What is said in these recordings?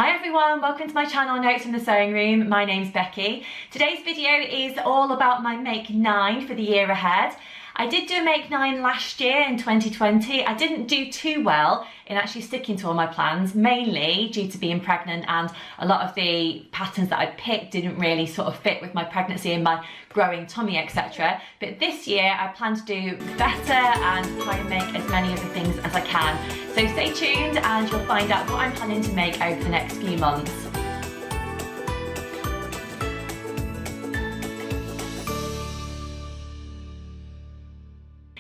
Hi everyone, welcome to my channel Notes from the Sewing Room. My name's Becky. Today's video is all about my Make 9 for the year ahead. I did do a Make 9 last year in 2020. I didn't do too well in actually sticking to all my plans, mainly due to being pregnant, and a lot of the patterns that I'd picked didn't really sort of fit with my pregnancy and my growing tummy, etc. But this year I plan to do better and try and make as many of the things as I can. So stay tuned and you'll find out what I'm planning to make over the next few months.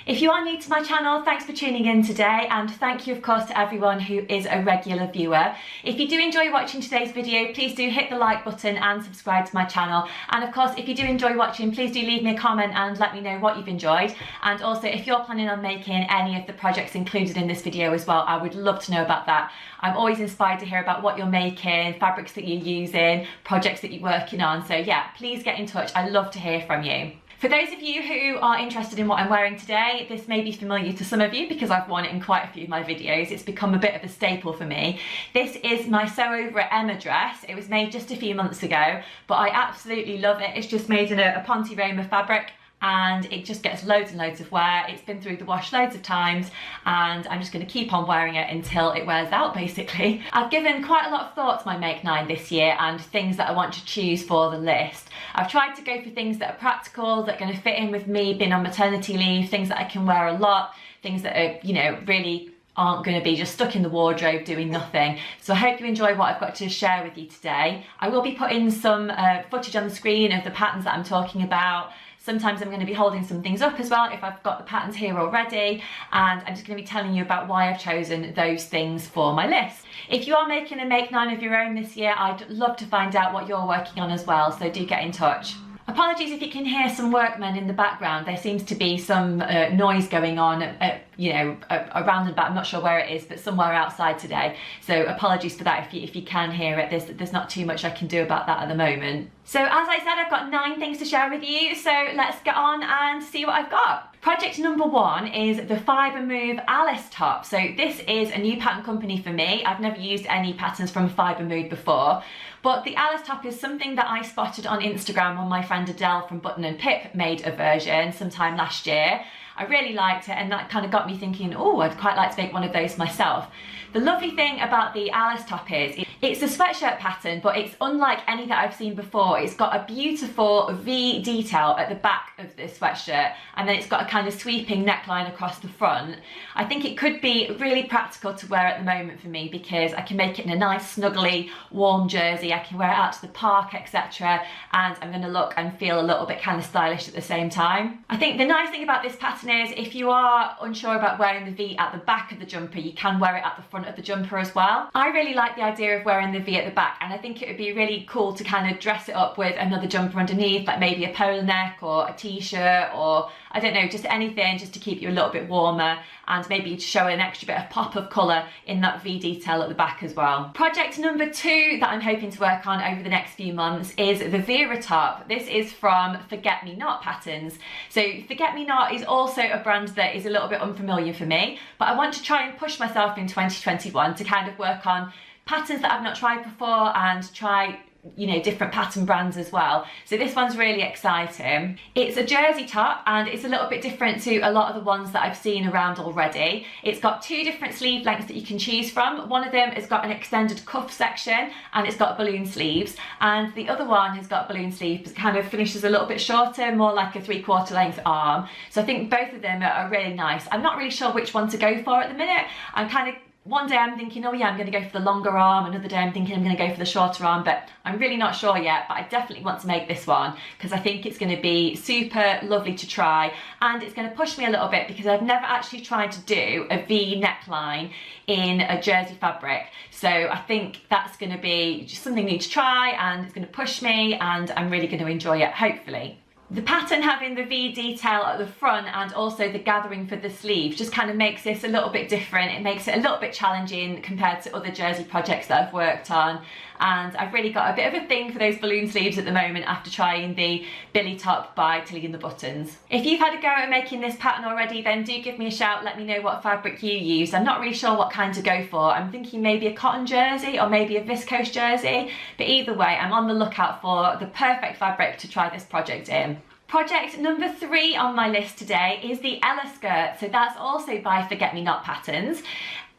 If you are new to my channel, thanks for tuning in today, and thank you of course to everyone who is a regular viewer. If you do enjoy watching today's video, please do hit the like button and subscribe to my channel. And of course, if you do enjoy watching, please do leave me a comment and let me know what you've enjoyed. And also, if you're planning on making any of the projects included in this video as well, I would love to know about that. I'm always inspired to hear about what you're making, fabrics that you're using, projects that you're working on. So yeah, please get in touch. I love to hear from you. For those of you who are interested in what I'm wearing today, this may be familiar to some of you because I've worn it in quite a few of my videos. It's become a bit of a staple for me. This is my Sew Over It Emma dress. It was made just a few months ago, but I absolutely love it. It's just made in a Ponte Roma fabric, and it just gets loads and loads of wear. It's been through the wash loads of times, and I'm just going to keep on wearing it until it wears out, basically. I've given quite a lot of thought to my Make 9 this year and things that I want to choose for the list. I've tried to go for things that are practical, that are going to fit in with me being on maternity leave, things that I can wear a lot, things that are, you know, really aren't going to be just stuck in the wardrobe doing nothing. So I hope you enjoy what I've got to share with you today. I will be putting some footage on the screen of the patterns that I'm talking about. Sometimes I'm going to be holding some things up as well if I've got the patterns here already, and I'm just going to be telling you about why I've chosen those things for my list. If you are making a Make 9 of your own this year, I'd love to find out what you're working on as well, so do get in touch. Apologies if you can hear some workmen in the background. There seems to be some noise going on, around and about. I'm not sure where it is, but somewhere outside today. So apologies for that if you can hear it. There's not too much I can do about that at the moment. So as I said, I've got 9 things to share with you. So let's get on and see what I've got. Project number 1 is the Fibre Move Alice top. So this is a new pattern company for me. I've never used any patterns from Fibre Move before, but the Alice top is something that I spotted on Instagram when my friend Adele from Button and Pip made a version sometime last year. I really liked it, and that kind of got me thinking, oh, I'd quite like to make one of those myself. The lovely thing about the Alice top is it's a sweatshirt pattern, but it's unlike any that I've seen before. It's got a beautiful V detail at the back of the sweatshirt, and then it's got a kind of sweeping neckline across the front. I think it could be really practical to wear at the moment for me because I can make it in a nice snuggly warm jersey. I can wear it out to the park, etc., and I'm going to look and feel a little bit kind of stylish at the same time. I think the nice thing about this pattern is if you are unsure about wearing the V at the back of the jumper, you can wear it at the front of the jumper as well. I really like the idea of wearing the V at the back, and I think it would be really cool to kind of dress it up with another jumper underneath, like maybe a polo neck or a t-shirt, or I don't know, just anything just to keep you a little bit warmer and maybe to show an extra bit of pop of colour in that V detail at the back as well. Project number 2 that I'm hoping to work on over the next few months is the Vera top. This is from Forget Me Not Patterns. So Forget Me Not is also a brand that is a little bit unfamiliar for me, but I want to try and push myself in 2021 to kind of work on patterns that I've not tried before and try, you know, different pattern brands as well. So this one's really exciting. It's a jersey top, and it's a little bit different to a lot of the ones that I've seen around already. It's got 2 different sleeve lengths that you can choose from. One of them has got an extended cuff section and it's got balloon sleeves, and the other one has got balloon sleeves but kind of finishes a little bit shorter, more like a 3/4 length arm. So I think both of them are really nice. I'm not really sure which one to go for at the minute. I'm kind of, one day I'm thinking, oh yeah, I'm going to go for the longer arm. Another day I'm thinking I'm going to go for the shorter arm, but I'm really not sure yet. But I definitely want to make this one because I think it's going to be super lovely to try, and it's going to push me a little bit because I've never actually tried to do a V neckline in a jersey fabric. So I think that's going to be just something new to try, and it's going to push me, and I'm really going to enjoy it, hopefully. The pattern having the V detail at the front and also the gathering for the sleeves just kind of makes this a little bit different. It makes it a little bit challenging compared to other jersey projects that I've worked on. And I've really got a bit of a thing for those balloon sleeves at the moment after trying the Billy top by Tilly and the Buttons. If you've had a go at making this pattern already, then do give me a shout, let me know what fabric you used. I'm not really sure what kind to go for. I'm thinking maybe a cotton jersey or maybe a viscose jersey, but either way, I'm on the lookout for the perfect fabric to try this project in. Project number 3 on my list today is the Ella skirt. So that's also by Forget Me Not Patterns.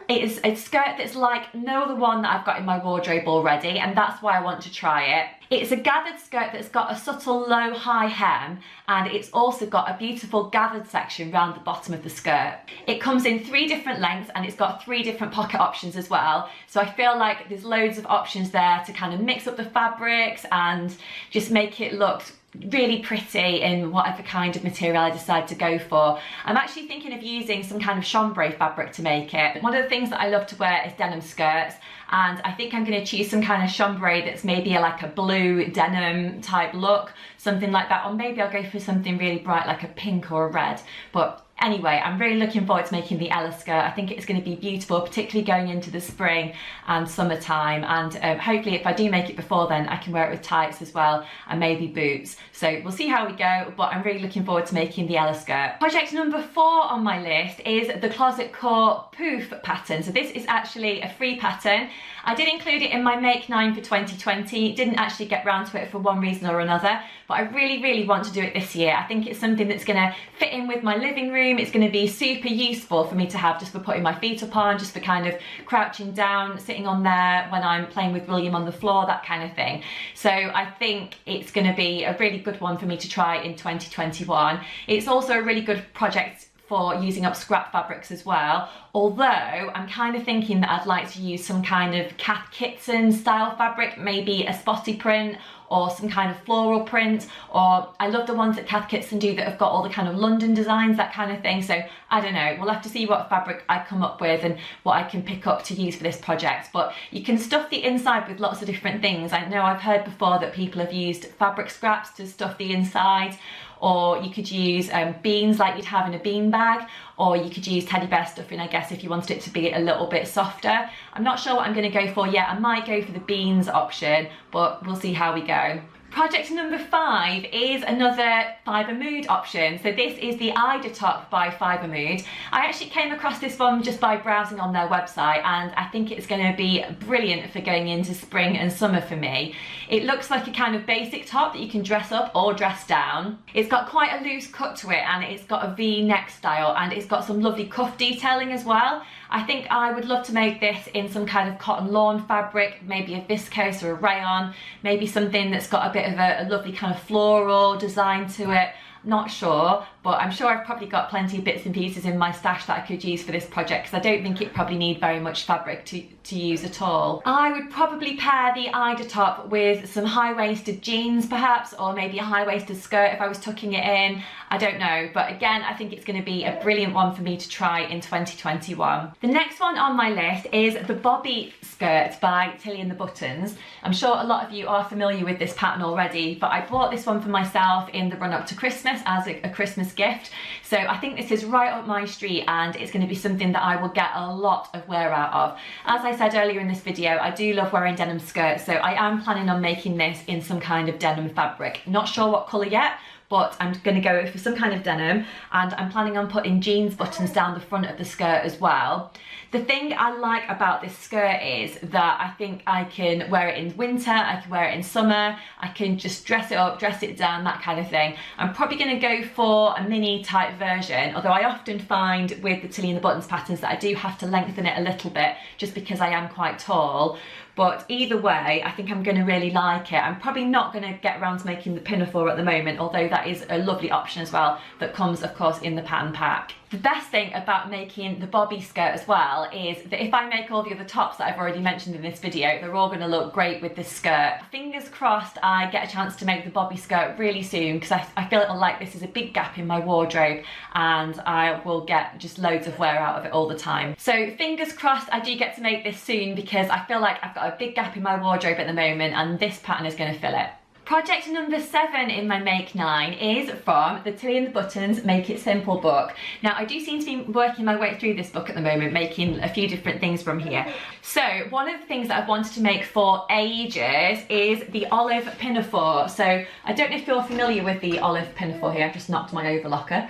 It is a skirt that's like no other one that I've got in my wardrobe already, and that's why I want to try it. It's a gathered skirt that's got a subtle low high hem, and it's also got a beautiful gathered section around the bottom of the skirt. It comes in 3 different lengths and it's got 3 different pocket options as well. So I feel like there's loads of options there to kind of mix up the fabrics and just make it look really pretty in whatever kind of material I decide to go for. I'm actually thinking of using some kind of chambray fabric to make it. One of the things that I love to wear is denim skirts, and I think I'm going to choose some kind of chambray that's maybe like a blue denim type look, something like that, or maybe I'll go for something really bright like a pink or a red. But anyway, I'm really looking forward to making the Ella skirt. I think it's going to be beautiful, particularly going into the spring and summertime, and hopefully if I do make it before then I can wear it with tights as well and maybe boots. So we'll see how we go, but I'm really looking forward to making the Ella skirt. Project number 4 on my list is the Closet Core Poof pattern. So this is actually a free pattern. I did include it in my Make 9 for 2020, didn't actually get round to it for one reason or another, but I really want to do it this year. I think it's something that's going to fit in with my living room. It's going to be super useful for me to have just for putting my feet up on, just for kind of crouching down, sitting on there when I'm playing with William on the floor, that kind of thing. So I think it's going to be a really good one for me to try in 2021. It's also a really good project for using up scrap fabrics as well, although I'm kind of thinking that I'd like to use some kind of Cath Kidston style fabric, maybe a spotty print or some kind of floral print, or I love the ones that Cath Kidston do that have got all the kind of London designs, that kind of thing. So I don't know, we'll have to see what fabric I come up with and what I can pick up to use for this project. But you can stuff the inside with lots of different things. I know I've heard before that people have used fabric scraps to stuff the inside, or you could use beans like you'd have in a bean bag, or you could use teddy bear stuffing, I guess, if you wanted it to be a little bit softer. I'm not sure what I'm going to go for yet. I might go for the beans option, but we'll see how we go. Project number 5 is another Fibre Mood option. So this is the Ida top by Fibre Mood. I actually came across this one just by browsing on their website, and I think it's going to be brilliant for going into spring and summer for me. It looks like a kind of basic top that you can dress up or dress down. It's got quite a loose cut to it, and it's got a V-neck style, and it's got some lovely cuff detailing as well. I think I would love to make this in some kind of cotton lawn fabric, maybe a viscose or a rayon, maybe something that's got a bit of a lovely kind of floral design to it. Not sure, but I'm sure I've probably got plenty of bits and pieces in my stash that I could use for this project, because I don't think it probably need very much fabric to use at all. I would probably pair the Ida top with some high-waisted jeans perhaps, or maybe a high-waisted skirt if I was tucking it in. I don't know, but again, I think it's going to be a brilliant one for me to try in 2021. The next one on my list is the Bobbi skirt by Tilly and the Buttons. I'm sure a lot of you are familiar with this pattern already, but I bought this one for myself in the run-up to Christmas as a Christmas gift. So I think this is right up my street, and it's going to be something that I will get a lot of wear out of. As I said earlier in this video, I do love wearing denim skirts, so I am planning on making this in some kind of denim fabric. Not sure what colour yet, but I'm going to go for some kind of denim, and I'm planning on putting jeans buttons down the front of the skirt as well. The thing I like about this skirt is that I think I can wear it in winter, I can wear it in summer, I can just dress it up, dress it down, that kind of thing. I'm probably going to go for a mini type version, although I often find with the Tilly and the Buttons patterns that I do have to lengthen it a little bit just because I am quite tall. But either way, I think I'm going to really like it. I'm probably not going to get around to making the pinafore at the moment, although that is a lovely option as well that comes, of course, in the pattern pack. The best thing about making the Bobbi skirt as well is that if I make all the other tops that I've already mentioned in this video, they're all going to look great with this skirt. Fingers crossed I get a chance to make the Bobbi skirt really soon, because I feel like this is a big gap in my wardrobe and I will get just loads of wear out of it all the time. So fingers crossed I do get to make this soon, because I feel like I've got a big gap in my wardrobe at the moment and this pattern is going to fill it. Project number 7 in my Make 9 is from the Tilly and the Buttons Make It Simple book. Now I do seem to be working my way through this book at the moment, making a few different things from here. So one of the things that I've wanted to make for ages is the olive pinafore. So I don't know if you're familiar with the olive pinafore here, I've just knocked my overlocker.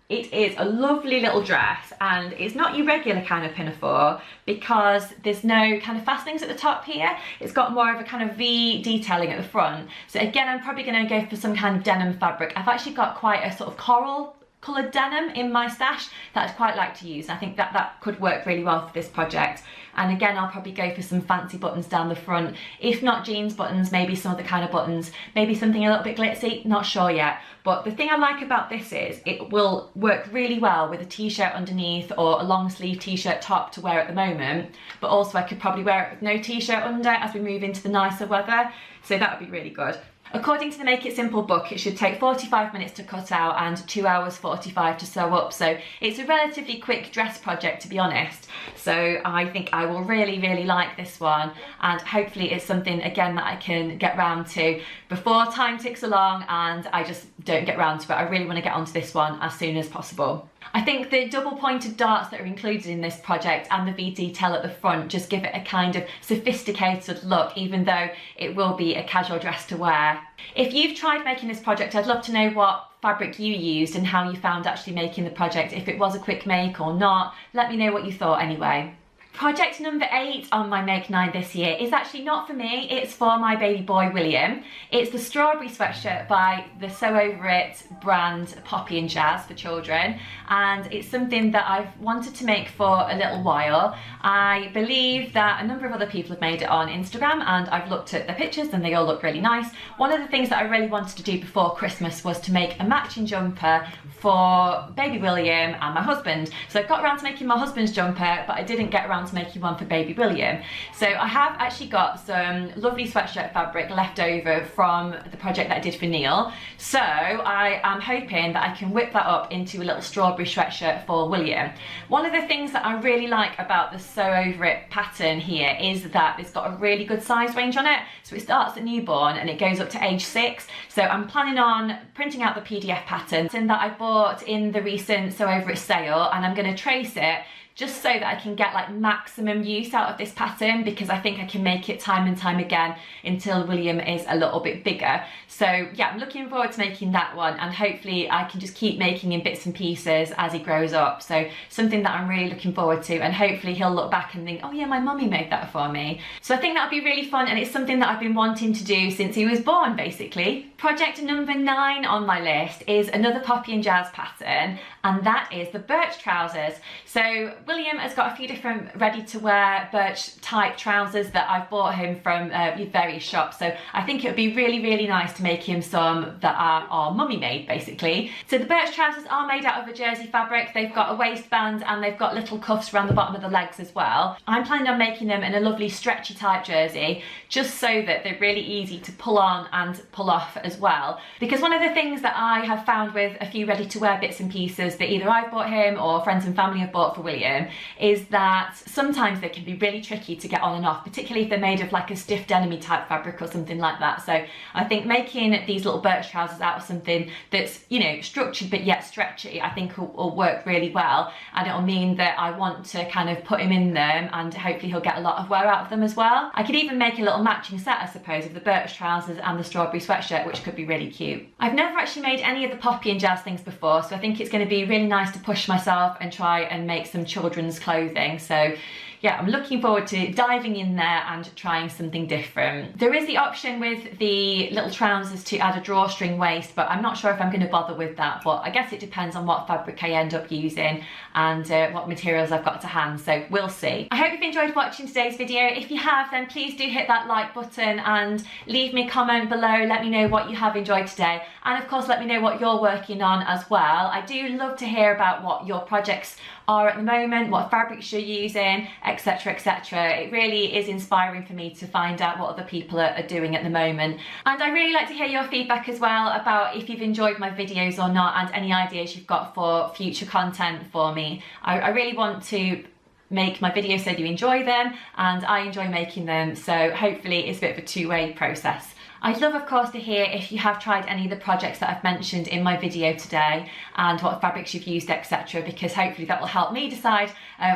It is a lovely little dress, and it's not your regular kind of pinafore because there's no kind of fastenings at the top here. It's got more of a kind of V detailing at the front. So again, I'm probably going to go for some kind of denim fabric. I've actually got quite a sort of coral coloured denim in my stash that I'd quite like to use, and I think that could work really well for this project. And again, I'll probably go for some fancy buttons down the front. If not jeans buttons, maybe some other kind of buttons, maybe something a little bit glitzy, not sure yet. But the thing I like about this is it will work really well with a t-shirt underneath or a long sleeve t-shirt top to wear at the moment. But also I could probably wear it with no t-shirt under as we move into the nicer weather. So that would be really good. According to the Make It Simple book, it should take 45 minutes to cut out and 2 hours 45 to sew up. So it's a relatively quick dress project, to be honest. So I think I will really, really like this one. And hopefully it's something, again, that I can get round to before time ticks along and I just don't get round to it. I really want to get onto this one as soon as possible. I think the double pointed darts that are included in this project and the V detail at the front just give it a kind of sophisticated look, even though it will be a casual dress to wear. If you've tried making this project, I'd love to know what fabric you used and how you found actually making the project. If it was a quick make or not, let me know what you thought anyway. Project number 8 on my Make 9 this year is actually not for me, it's for my baby boy William. It's the strawberry sweatshirt by the Sew Over It brand Poppy and Jazz for children, and it's something that I've wanted to make for a little while. I believe that a number of other people have made it on Instagram and I've looked at the pictures and they all look really nice. One of the things that I really wanted to do before Christmas was to make a matching jumper for baby William and my husband. So I got around to making my husband's jumper, but I didn't get around to making one for baby William. So I have actually got some lovely sweatshirt fabric left over from the project that I did for Neil. So I am hoping that I can whip that up into a little strawberry sweatshirt for William. One of the things that I really like about the Sew Over It pattern here is that it's got a really good size range on it. So it starts at newborn and it goes up to age 6. So I'm planning on printing out the PDF pattern that I bought in the recent Sew Over It sale, and I'm going to trace it just so that I can get like maximum use out of this pattern, because I think I can make it time and time again until William is a little bit bigger. So yeah, I'm looking forward to making that one, and hopefully I can just keep making in bits and pieces as he grows up. So something that I'm really looking forward to, and hopefully he'll look back and think, oh yeah, my mummy made that for me. So I think that'll be really fun, and it's something that I've been wanting to do since he was born, basically. Project number 9 on my list is another Poppy and Jazz pattern, and that is the Birch Trousers. So William has got a few different ready-to-wear Birch type trousers that I've bought him from various shops. So I think it would be really, really nice to make him some that are mummy made, basically. So the Birch Trousers are made out of a jersey fabric. They've got a waistband and they've got little cuffs around the bottom of the legs as well. I'm planning on making them in a lovely stretchy type jersey, just so that they're really easy to pull on and pull off as well. Because one of the things that I have found with a few ready-to-wear bits and pieces that either I've bought him or friends and family have bought for William is that sometimes they can be really tricky to get on and off, particularly if they're made of like a stiff denim type fabric or something like that. So I think making these little Birch trousers out of something that's, you know, structured but yet stretchy, I think will work really well, and it'll mean that I want to kind of put him in them and hopefully he'll get a lot of wear out of them as well. I could even make a little matching set, I suppose, of the Birch trousers and the strawberry sweatshirt, which could be really cute. I've never actually made any of the Poppy and Jazz things before, so I think it's going to be really nice to push myself and try and make some children's clothing. So yeah, I'm looking forward to diving in there and trying something different. There is the option with the little trousers to add a drawstring waist, but I'm not sure if I'm going to bother with that. But I guess it depends on what fabric I end up using and what materials I've got to hand, so we'll see. I hope you've enjoyed watching today's video. If you have, then please do hit that like button and leave me a comment below. Let me know what you have enjoyed today, and of course let me know what you're working on as well. I do love to hear about what your projects are at the moment, what fabrics you're using, etc, etc. It really is inspiring for me to find out what other people are doing at the moment. And I really like to hear your feedback as well about if you've enjoyed my videos or not, and any ideas you've got for future content for me. I really want to make my videos so that you enjoy them and I enjoy making them, so hopefully it's a bit of a two-way process. I'd love, of course, to hear if you have tried any of the projects that I've mentioned in my video today and what fabrics you've used, etc., because hopefully that will help me decide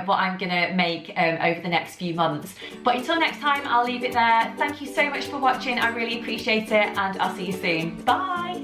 what I'm gonna make over the next few months. But until next time, I'll leave it there. Thank you so much for watching. I really appreciate it, and I'll see you soon. Bye.